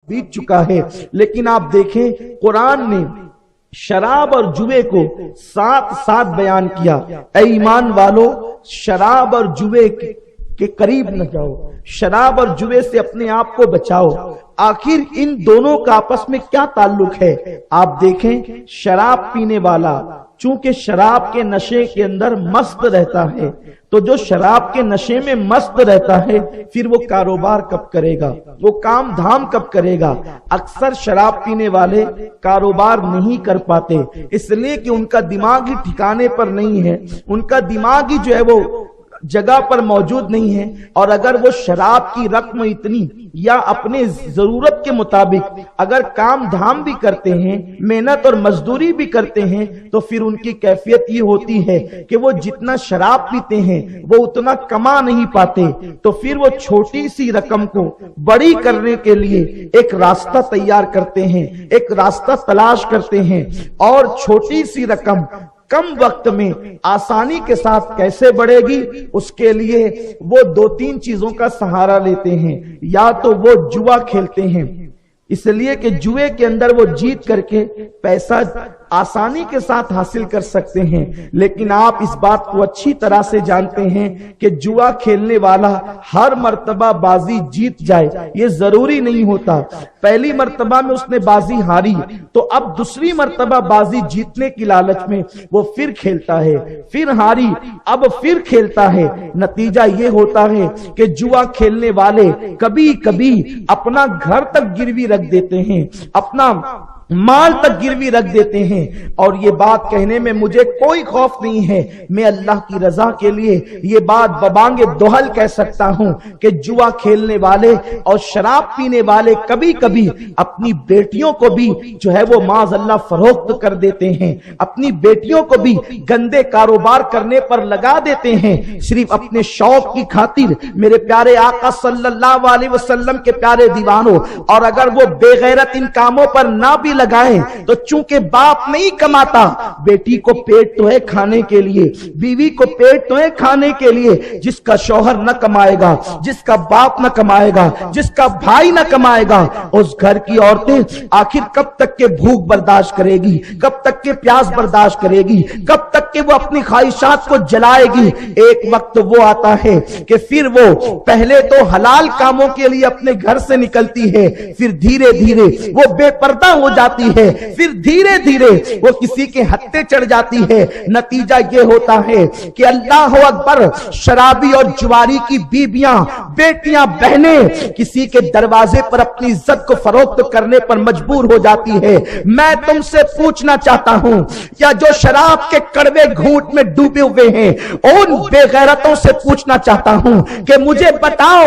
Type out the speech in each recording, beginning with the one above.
बीत चुका है। लेकिन आप देखें कुरान ने शराब और जुए को साथ साथ बयान किया। ऐ ईमान वालों, शराब और जुए के करीब न जाओ, शराब और जुए से अपने आप को बचाओ। आखिर इन दोनों का आपस में क्या ताल्लुक है? आप देखें, शराब पीने वाला चूंकि शराब के नशे के अंदर मस्त रहता है, तो जो शराब के नशे में मस्त रहता है फिर वो कारोबार कब करेगा, वो काम धाम कब करेगा? अक्सर शराब पीने वाले कारोबार नहीं कर पाते, इसलिए कि उनका दिमाग ही ठिकाने पर नहीं है, उनका दिमाग ही जो है वो जगह पर मौजूद नहीं है। और अगर वो शराब की रकम इतनी या अपने जरूरत के मुताबिक अगर काम धाम भी करते हैं, मेहनत और मजदूरी भी करते हैं, तो फिर उनकी कैफियत ये होती है कि वो जितना शराब पीते हैं वो उतना कमा नहीं पाते, तो फिर वो छोटी सी रकम को बड़ी करने के लिए एक रास्ता तैयार करते हैं, एक रास्ता तलाश करते हैं, और छोटी सी रकम कम वक्त में आसानी के साथ कैसे बढ़ेगी उसके लिए वो 2-3 चीजों का सहारा लेते हैं। या तो वो जुआ खेलते हैं, इसलिए कि जुए के अंदर वो जीत करके पैसा आसानी के साथ हासिल कर सकते हैं। लेकिन आप इस बात को अच्छी तरह से जानते हैं कि जुआ खेलने वाला हर मर्तबा बाजी जीत जाए ये जरूरी नहीं होता। पहली मर्तबा में उसने बाजी हारी तो अब दूसरी मर्तबा बाजी जीतने की लालच में वो फिर खेलता है, फिर हारी, अब फिर खेलता है। नतीजा ये होता है कि जुआ खेलने वाले कभी कभी अपना घर तक गिरवी रख देते हैं, अपना माल तक गिरवी रख देते हैं। और ये बात कहने में मुझे कोई खौफ नहीं है, मैं अल्लाह की रजा के लिए ये बात बबांगे दोहल कह सकता हूं कि जुआ खेलने वाले और शराब पीने वाले कभी कभी अपनी बेटियों को भी जो है वो माज़अल्लाह फरोख्त कर देते हैं, अपनी बेटियों को भी गंदे कारोबार करने पर लगा देते हैं, सिर्फ अपने शौक की खातिर। मेरे प्यारे आका सल्लल्लाहु अलैहि वसल्लम के प्यारे दीवानों, और अगर वो बेगैरत इन कामों पर ना भी लगाए तो चूंकि बाप नहीं कमाता, बेटी को पेट तो है खाने के लिए, बीवी को पेट तो है खाने के लिए, जिसका शौहर न कमाएगा, जिसका बाप न कमाएगा, जिसका भाई न कमाएगा, उस घर की औरतें आखिर कब तक के भूख बर्दाश्त करेगी, कब तक के प्यास बर्दाश्त करेगी, कब तक के वो अपनी ख्वाहिशात को जलाएगी? एक वक्त वो आता है कि फिर वो पहले तो हलाल कामों के लिए अपने घर से निकलती है, फिर धीरे धीरे वो बेपर्दा हो जाती है, फिर धीरे धीरे वो किसी के हत्थे चढ़ जाती है। नतीजा ये होता है कि अल्लाह अकबर, शराबी और जुआरी की बीबियां, बेटियां, बहनें किसी के दरवाजे पर अपनी इज्जत को फरोख्त करने पर मजबूर हो जाती है। मैं तुमसे पूछना चाहता हूं, क्या जो शराब के कड़वे घूंट में डूबे हुए हैं उन बेगैरतों से पूछना चाहता हूं कि मुझे बताओ,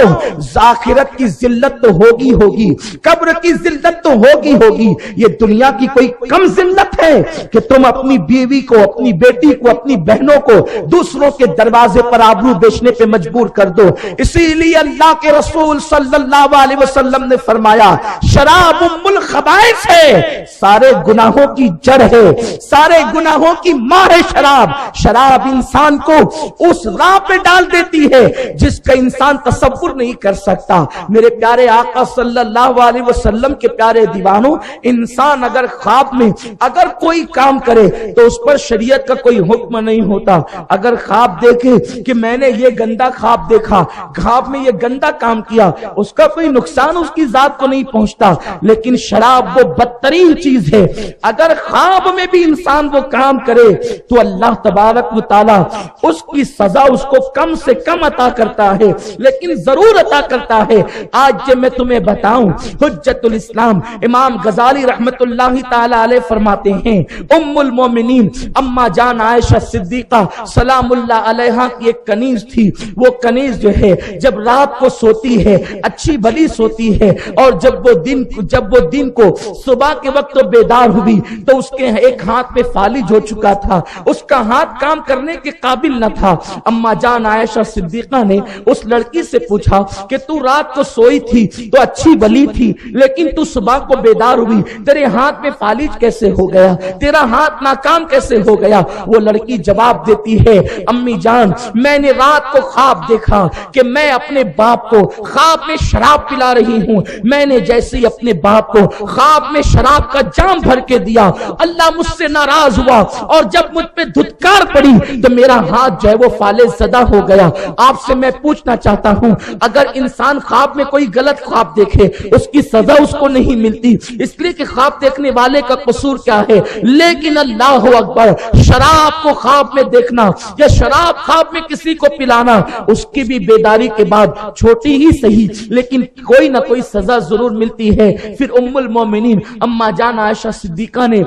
आखिरत की जिल्लत तो होगी होगी, कब्र की जिल्लत तो होगी होगी, ये दुनिया की कोई कम जिल्लत है कि तुम अपनी बीवी को, अपनी बेटी को, अपनी बहनों को दूसरों के दरवाजे पर आबरू बेचने पे मजबूर कर दो। इसीलिए अल्लाह के रसूल सल्लल्लाहु अलैहि वसल्लम ने फरमाया, शराब उम्मुल खबाइस है, सारे गुनाहों की जड़ है, सारे गुनाहों की मां है शराब। शराब इंसान को उस राह पे डाल देती है जिसका इंसान तसव्वुर नहीं कर सकता। मेरे प्यारे आका सल्लल्लाहु अलैहि वसल्लम के प्यारे दीवानों, इंसान अगर ख्वाब में अगर कोई काम करे तो उस पर शरीयत का कोई हुक्म नहीं होता। अगर ख्वाब देखे कि मैंने ये गंदा ख्वाब देखा, ख्वाब में ये गंदा काम किया, उसका कोई नुकसान उसकी जात को नहीं पहुंचता। लेकिन शराब वो बदतरीन चीज है, अगर ख्वाब में भी इंसान वो काम करे तो अल्लाह तबारक व तआला उसकी सजा उसको कम से कम अता करता है, लेकिन जरूर अता करता है। आज जब मैं तुम्हें बताऊं, हुज्जतुल इस्लाम इमाम गजाली रहमतुल्लाहि ताला अलैह फरमाते हैं, उम्मुल मोमिनीन अम्मा जान आयशा सिद्दीका सलामुल्लाह अलैहा की एक कनीज थी। वो कनीज जो है जब रात को सोती है, अच्छी भली सोती है, और जब वो दिन को सुबह के वक्त तो बेदार हुई तो उसके एक हाथ में फालिज हो चुका था, उसका हाथ काम करने के काबिल न था। अम्मा जान आयशा सिद्दीका ने उस लड़की से पूछा कि तू रात को सोई थी तो अच्छी भली थी, लेकिन तू सुबह को बेदार हुई, تیرے ہاتھ میں فالج کیسے ہو گیا, تیرا ہاتھ ناکام کیسے ہو گیا؟ وہ لڑکی جواب دیتی ہے امی جان میں نے رات کو خواب دیکھا کہ میں اپنے باپ کو خواب میں شراب پلا رہی ہوں. میں نے جیسے ہی اپنے باپ کو خواب میں شراب کا جام بھر کے دیا, اللہ مجھ سے ناراض ہوا اور جب مجھ پہ دھتکار پڑی تو میرا ہاتھ جو ہے وہ فالج زدہ ہو گیا. آپ سے میں پوچھنا چاہتا ہوں اگر انسان خواب میں کوئی غلط خواب دیکھے اس کی سزا اس کو نہیں ملتی, اس لیے کہ خواب دیکھنے والے کا قصور کیا ہے. لیکن اللہ اکبر, شراب کو خواب میں دیکھنا یا شراب خواب میں کسی کو پلانا, اس کی بھی بیداری کے بعد چھوٹی ہی صحیح لیکن کوئی نہ کوئی سزا ضرور ملتی ہے. پھر ام المومنین اما جان عائشہ صدیقہ نے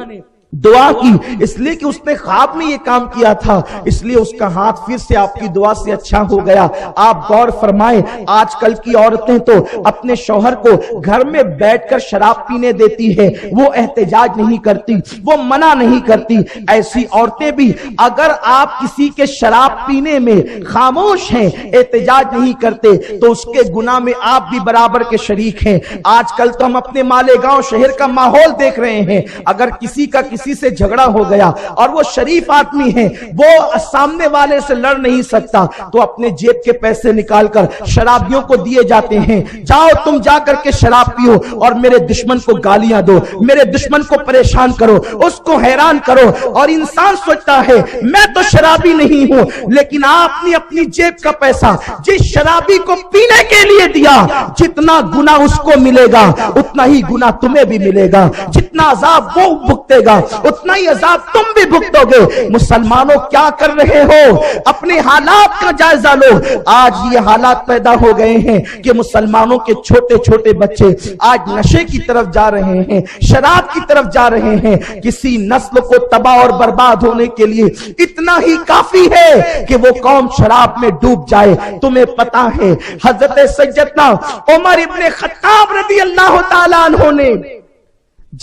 دعا کی, اس لیے کہ اس نے خواب میں یہ کام کیا تھا, اس لیے اس کا ہاتھ پھر سے آپ کی دعا سے اچھا ہو گیا. آپ غور فرمائیں آج کل کی عورتیں تو اپنے شوہر کو گھر میں بیٹھ کر شراب پینے دیتی ہے, وہ احتجاج نہیں کرتی, وہ منع نہیں کرتی. ایسی عورتیں بھی اگر آپ کسی کے شراب پینے میں خاموش ہیں, احتجاج نہیں کرتے, تو اس کے گناہ میں آپ بھی برابر کے شریک ہیں. آج کل تو ہم اپنے مالیگاؤں شہر کا ماحول دیکھ رہے ہیں, اگر کسی کا کسی سے جھگڑا ہو گیا اور وہ شریف آدمی ہے, وہ سامنے والے سے لڑ نہیں سکتا, تو اپنے جیب کے پیسے نکال کر شرابیوں کو دیے جاتے ہیں, جاؤ تم جا کر کے شراب پیو اور میرے دشمن کو گالیاں دو, میرے دشمن کو پریشان کرو, اس کو حیران کرو. اور انسان سوچتا ہے میں تو شرابی نہیں ہوں, لیکن آپ نے اپنی جیب کا پیسہ جس شرابی کو پینے کے لیے دیا, جتنا گناہ اس کو ملے گا اتنا ہی گناہ تمہیں بھی ملے گا, جتنا عذاب وہ بھگتے گا اتنا ہی عذاب تم بھی بھگتو گے. مسلمانوں کیا کر رہے ہو؟ اپنے حالات کا جائزہ لو. آج یہ حالات پیدا ہو گئے ہیں کہ مسلمانوں کے چھوٹے چھوٹے بچے آج نشے کی طرف جا رہے ہیں, شراب کی طرف جا رہے ہیں. کسی نسل کو تباہ اور برباد ہونے کے لیے اتنا ہی کافی ہے کہ وہ قوم شراب میں ڈوب جائے. تمہیں پتا ہے حضرت سیدنا عمر ابن خطاب رضی اللہ تعالیٰ عنہ نے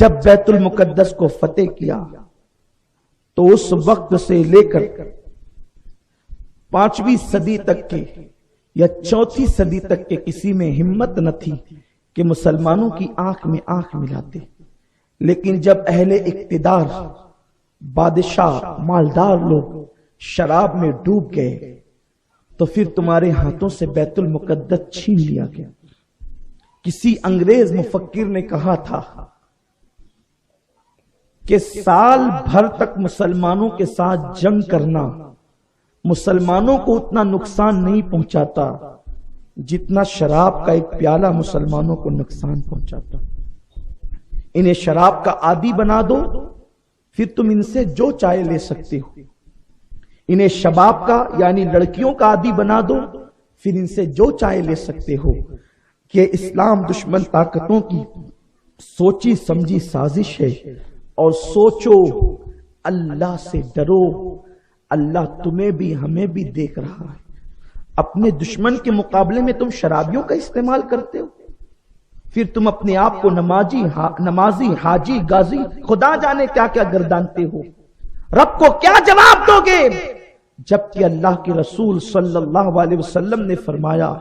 جب بیت المقدس کو فتح کیا تو اس وقت سے لے کر 5ویں صدی تک کے یا 4تھی صدی تک کے کسی میں ہمت نہ تھی کہ مسلمانوں کی آنکھ میں آنکھ ملاتے. لیکن جب اہل اقتدار, بادشاہ, مالدار لوگ شراب میں ڈوب گئے تو پھر تمہارے ہاتھوں سے بیت المقدس چھین لیا گیا. کسی انگریز مفکر نے کہا تھا کہ سال بھر تک مسلمانوں کے ساتھ جنگ کرنا مسلمانوں کو اتنا نقصان نہیں پہنچاتا جتنا شراب کا ایک پیالہ مسلمانوں کو نقصان پہنچاتا. انہیں شراب کا عادی بنا دو, پھر تم ان سے جو چاہے لے سکتے ہو. انہیں شباب کا یعنی لڑکیوں کا عادی بنا دو, پھر ان سے جو چاہے لے سکتے ہو. کہ اسلام دشمن طاقتوں کی سوچی سمجھی سازش ہے. اور سوچو, اللہ سے ڈرو, اللہ تمہیں بھی ہمیں بھی دیکھ رہا ہے. اپنے دشمن کے مقابلے میں تم شرابیوں کا استعمال کرتے ہو, پھر تم اپنے آپ کو نمازی, حاجی, غازی, خدا جانے کیا کیا گردانتے ہو. رب کو کیا جواب دو گے؟ جبکہ اللہ کے رسول صلی اللہ علیہ وسلم نے فرمایا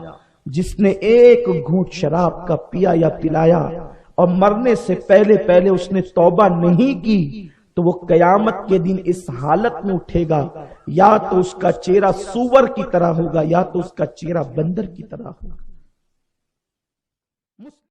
جس نے ایک گھونٹ شراب کا پیا یا پلایا اور مرنے سے پہلے اس نے توبہ نہیں کی تو وہ قیامت کے دن اس حالت میں اٹھے گا, یا تو اس کا چہرہ سور کی طرح ہوگا یا تو اس کا چہرہ بندر کی طرح ہوگا.